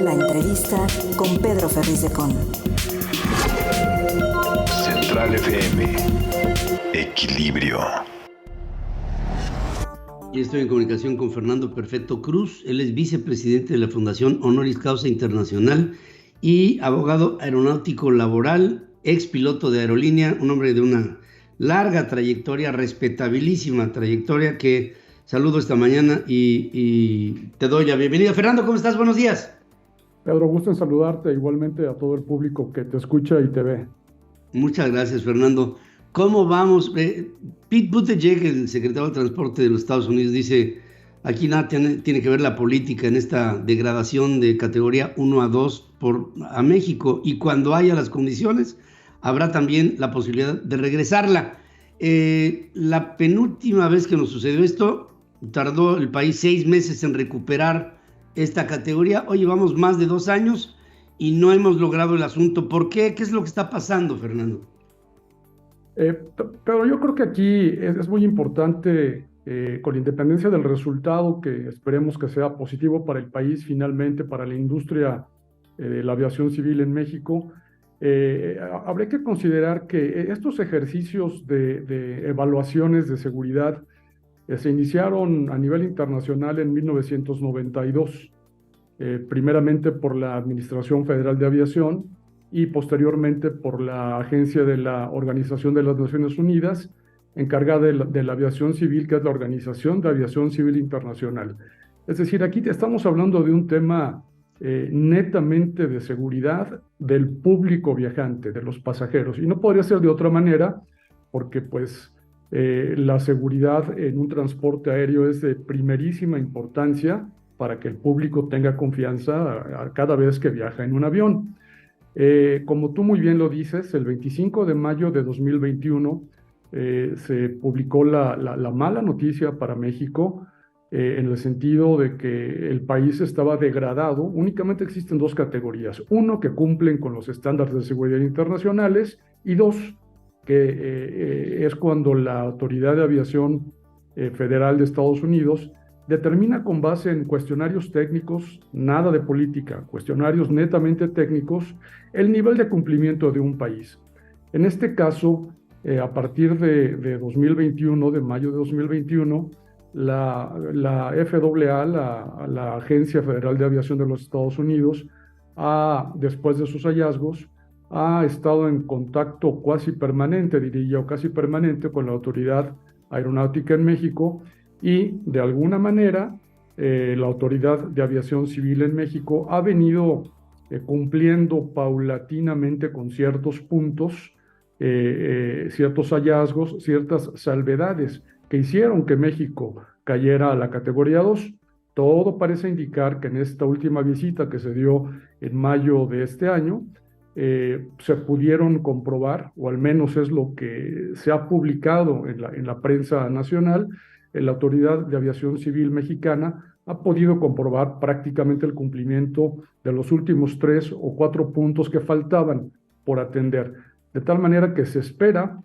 La entrevista con Pedro Ferriz de Con. Central FM. Equilibrio. Y estoy en comunicación con Fernando Perfecto Cruz. Él es vicepresidente de la Fundación Honoris Causa Internacional y abogado aeronáutico laboral, ex piloto de aerolínea, un hombre de una larga trayectoria, respetabilísima trayectoria, que saludo esta mañana y te doy la bienvenida. Fernando, ¿cómo estás? Buenos días. Pedro, gusto en saludarte, igualmente a todo el público que te escucha y te ve. Muchas gracias, Fernando. ¿Cómo vamos? Pete Buttigieg, el secretario de Transporte de los Estados Unidos, dice: aquí nada tiene que ver la política en esta degradación de categoría 1 a 2 a México, y cuando haya las condiciones habrá también la posibilidad de regresarla. La penúltima vez que nos sucedió esto, tardó el país 6 meses en recuperar esta categoría. Hoy llevamos más de 2 años y no hemos logrado el asunto. ¿Por qué? ¿Qué es lo que está pasando, Fernando? Pero yo creo que aquí es muy importante, con independencia del resultado, que esperemos que sea positivo para el país, finalmente para la industria de la aviación civil en México, habría que considerar que estos ejercicios de evaluaciones de seguridad se iniciaron a nivel internacional en 1992, primeramente por la Administración Federal de Aviación y posteriormente por la Agencia de la Organización de las Naciones Unidas, encargada de la aviación civil, que es la Organización de Aviación Civil Internacional. Es decir, aquí estamos hablando de un tema netamente de seguridad del público viajante, de los pasajeros, y no podría ser de otra manera, porque pues la seguridad en un transporte aéreo es de primerísima importancia para que el público tenga confianza cada vez que viaja en un avión. Como tú muy bien lo dices, el 25 de mayo de 2021 se publicó la mala noticia para México, en el sentido de que el país estaba degradado. Únicamente existen 2 categorías: uno, que cumplen con los estándares de seguridad internacionales, y 2, que es cuando la Autoridad de Aviación Federal de Estados Unidos determina, con base en cuestionarios técnicos, nada de política, cuestionarios netamente técnicos, el nivel de cumplimiento de un país. En este caso, a partir de 2021, de mayo de 2021, la FAA, la Agencia Federal de Aviación de los Estados Unidos, después de sus hallazgos, ha estado en contacto cuasi permanente, diría yo, casi permanente, con la Autoridad Aeronáutica en México, y de alguna manera la Autoridad de Aviación Civil en México ha venido cumpliendo paulatinamente con ciertos puntos, ciertos hallazgos, ciertas salvedades que hicieron que México cayera a la categoría 2. Todo parece indicar que en esta última visita que se dio en mayo de este año, se pudieron comprobar, o al menos es lo que se ha publicado en la prensa nacional, la Autoridad de Aviación Civil Mexicana ha podido comprobar prácticamente el cumplimiento de los últimos 3 o 4 puntos que faltaban por atender. De tal manera que se espera,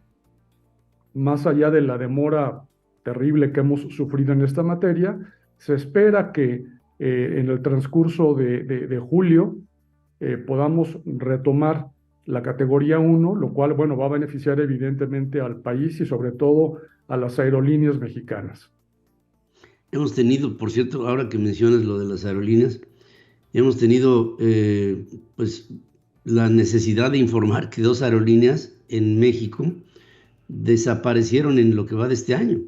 más allá de la demora terrible que hemos sufrido en esta materia, se espera que en el transcurso de julio podamos retomar la categoría 1, lo cual, bueno, va a beneficiar evidentemente al país y sobre todo a las aerolíneas mexicanas. Hemos tenido, por cierto, ahora que mencionas lo de las aerolíneas, hemos tenido pues la necesidad de informar que 2 aerolíneas en México desaparecieron en lo que va de este año.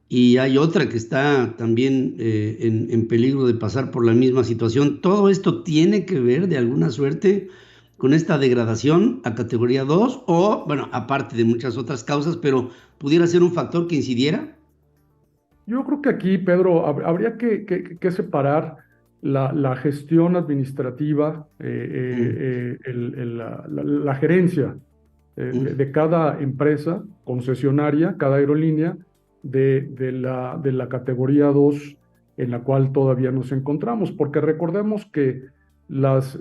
Y hay otra que está también en peligro de pasar por la misma situación. ¿Todo esto tiene que ver de alguna suerte con esta degradación a categoría 2? O, bueno, aparte de muchas otras causas, pero ¿pudiera ser un factor que incidiera? Yo creo que aquí, Pedro, habría que separar la gestión administrativa, la gerencia de cada empresa concesionaria, cada aerolínea, de la categoría 2 en la cual todavía nos encontramos, porque recordemos que las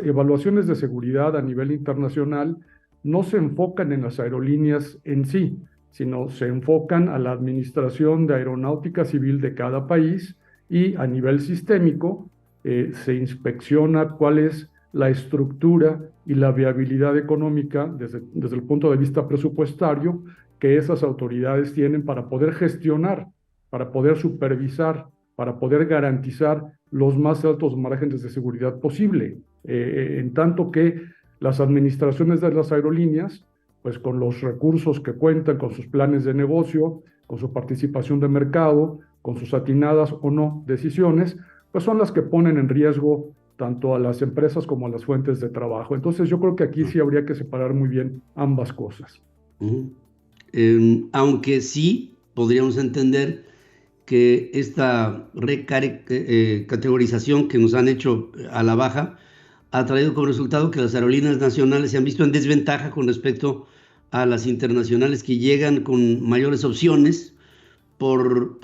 evaluaciones de seguridad a nivel internacional no se enfocan en las aerolíneas en sí, sino se enfocan a la administración de aeronáutica civil de cada país, y a nivel sistémico se inspecciona cuál es la estructura y la viabilidad económica desde el punto de vista presupuestario que esas autoridades tienen para poder gestionar, para poder supervisar, para poder garantizar los más altos márgenes de seguridad posible. En tanto que las administraciones de las aerolíneas, pues con los recursos que cuentan, con sus planes de negocio, con su participación de mercado, con sus atinadas o no decisiones, pues son las que ponen en riesgo tanto a las empresas como a las fuentes de trabajo. Entonces yo creo que aquí sí habría que separar muy bien ambas cosas. Aunque sí podríamos entender que esta categorización que nos han hecho a la baja ha traído como resultado que las aerolíneas nacionales se han visto en desventaja con respecto a las internacionales que llegan con mayores opciones por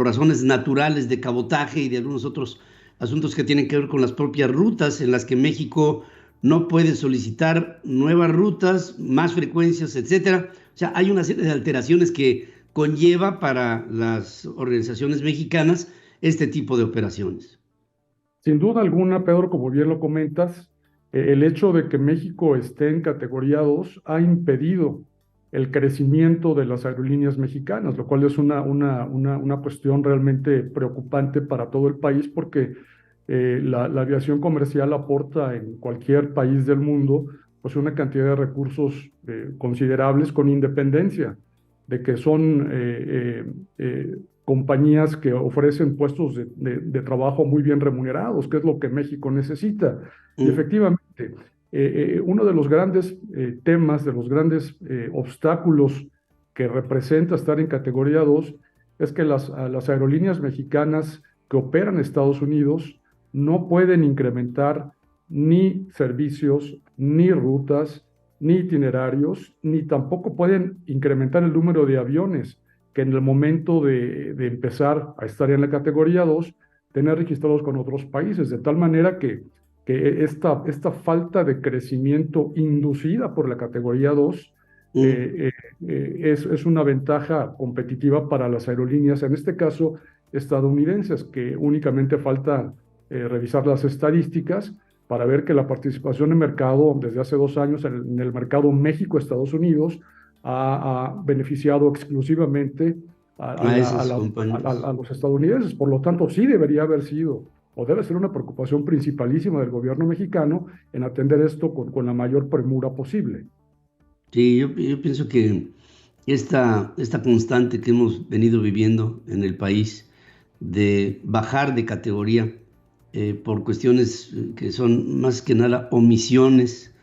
razones naturales de cabotaje y de algunos otros asuntos que tienen que ver con las propias rutas en las que México no puede solicitar nuevas rutas, más frecuencias, etcétera. O sea, hay una serie de alteraciones que conlleva para las organizaciones mexicanas este tipo de operaciones. Sin duda alguna, Pedro, como bien lo comentas, el hecho de que México esté en categoría 2 ha impedido el crecimiento de las aerolíneas mexicanas, lo cual es una cuestión realmente preocupante para todo el país porque la aviación comercial aporta en cualquier país del mundo pues una cantidad de recursos considerables con independencia de que son compañías que ofrecen puestos de trabajo muy bien remunerados, que es lo que México necesita. Y efectivamente, uno de los grandes temas, de los grandes obstáculos que representa estar en categoría 2 es que las aerolíneas mexicanas que operan en Estados Unidos no pueden incrementar ni servicios, ni rutas, ni itinerarios, ni tampoco pueden incrementar el número de aviones que en el momento de empezar a estar en la categoría 2, tener registrados con otros países, de tal manera que esta falta de crecimiento inducida por la categoría 2 es una ventaja competitiva para las aerolíneas, en este caso estadounidenses, que únicamente falta revisar las estadísticas para ver que la participación en mercado desde hace 2 años en el mercado México-Estados Unidos ha beneficiado exclusivamente a los estadounidenses. Por lo tanto, sí debería haber sido o debe ser una preocupación principalísima del gobierno mexicano en atender esto con la mayor premura posible. Sí, yo pienso que esta constante que hemos venido viviendo en el país de bajar de categoría por cuestiones que son más que nada omisiones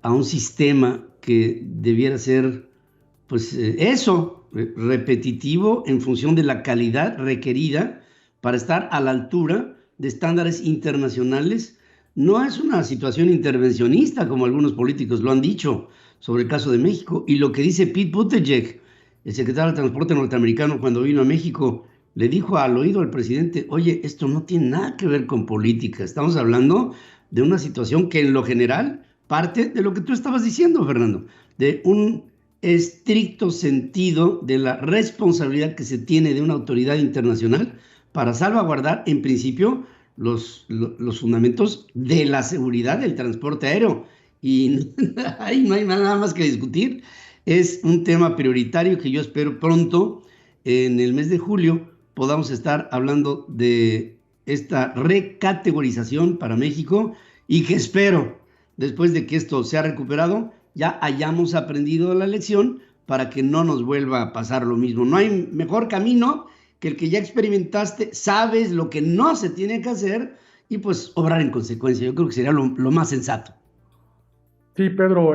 a un sistema que debiera ser pues repetitivo en función de la calidad requerida para estar a la altura de estándares internacionales. No es una situación intervencionista como algunos políticos lo han dicho sobre el caso de México. Y lo que dice Pete Buttigieg, el secretario de Transporte norteamericano, cuando vino a México, le dijo al oído al presidente: oye, esto no tiene nada que ver con política, estamos hablando de una situación que en lo general parte de lo que tú estabas diciendo, Fernando, de un estricto sentido de la responsabilidad que se tiene de una autoridad internacional para salvaguardar, en principio, los fundamentos de la seguridad del transporte aéreo. Y ahí no hay nada más que discutir. Es un tema prioritario que yo espero pronto, en el mes de julio, podamos estar hablando de esta recategorización para México y que espero, después de que esto se ha recuperado, ya hayamos aprendido la lección para que no nos vuelva a pasar lo mismo. No hay mejor camino que el que ya experimentaste, sabes lo que no se tiene que hacer y pues obrar en consecuencia. Yo creo que sería lo más sensato. Sí, Pedro,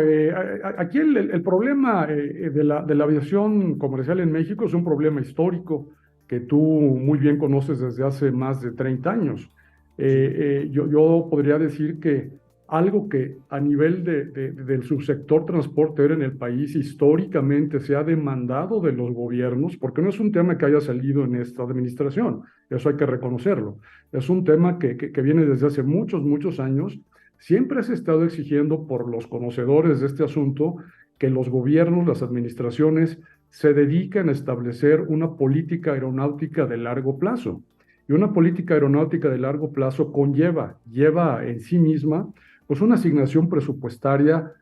aquí el problema de la aviación comercial en México es un problema histórico que tú muy bien conoces desde hace más de 30 años. Yo podría decir que algo que a nivel del subsector transporte aéreo en el país históricamente se ha demandado de los gobiernos, porque no es un tema que haya salido en esta administración, eso hay que reconocerlo, es un tema que viene desde hace muchos años. Siempre se ha estado exigiendo por los conocedores de este asunto que los gobiernos, las administraciones, se dediquen a establecer una política aeronáutica de largo plazo. Y una política aeronáutica de largo plazo lleva en sí misma pues una asignación presupuestaria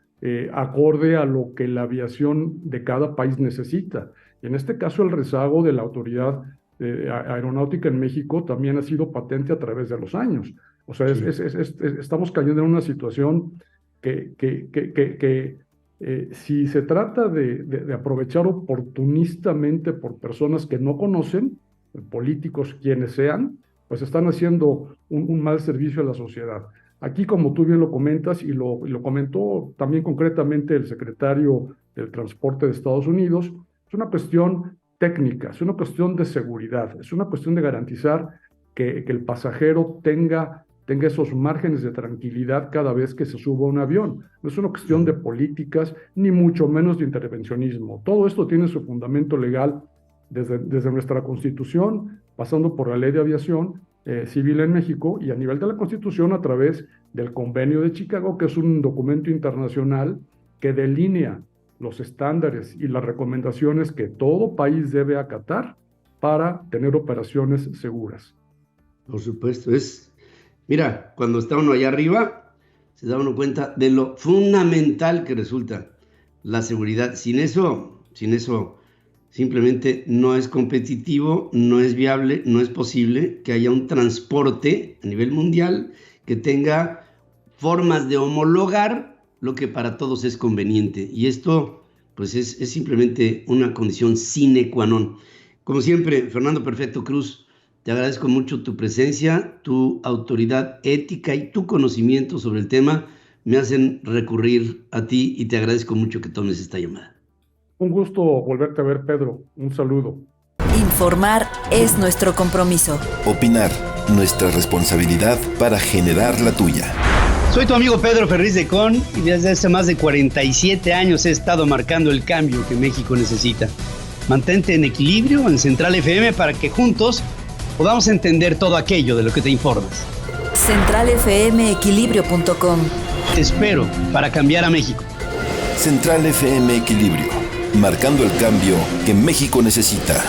acorde a lo que la aviación de cada país necesita. Y en este caso el rezago de la autoridad aeronáutica en México también ha sido patente a través de los años. O sea, estamos cayendo en una situación que si se trata de aprovechar oportunistamente por personas que no conocen, políticos quienes sean, pues están haciendo un mal servicio a la sociedad. Aquí, como tú bien lo comentas, y lo comentó también concretamente el secretario del Transporte de Estados Unidos, es una cuestión técnica, es una cuestión de seguridad, es una cuestión de garantizar que el pasajero tenga esos márgenes de tranquilidad cada vez que se suba a un avión. No es una cuestión de políticas, ni mucho menos de intervencionismo. Todo esto tiene su fundamento legal desde nuestra Constitución, pasando por la Ley de Aviación Civil en México, y a nivel de la Constitución a través del Convenio de Chicago, que es un documento internacional que delinea los estándares y las recomendaciones que todo país debe acatar para tener operaciones seguras. Por supuesto, mira, cuando está uno allá arriba, se da uno cuenta de lo fundamental que resulta la seguridad. Sin eso, simplemente no es competitivo, no es viable, no es posible que haya un transporte a nivel mundial que tenga formas de homologar lo que para todos es conveniente. Y esto, pues, es simplemente una condición sine qua non. Como siempre, Fernando Perfecto Cruz, te agradezco mucho tu presencia, tu autoridad ética y tu conocimiento sobre el tema. Me hacen recurrir a ti y te agradezco mucho que tomes esta llamada. Un gusto volverte a ver, Pedro. Un saludo. Informar es nuestro compromiso. Opinar, nuestra responsabilidad para generar la tuya. Soy tu amigo Pedro Ferriz de Con y desde hace más de 47 años he estado marcando el cambio que México necesita. Mantente en equilibrio en Central FM para que juntos podamos entender todo aquello de lo que te informas. CentralFMequilibrio.com. Te espero para cambiar a México. Central FM Equilibrio, marcando el cambio que México necesita.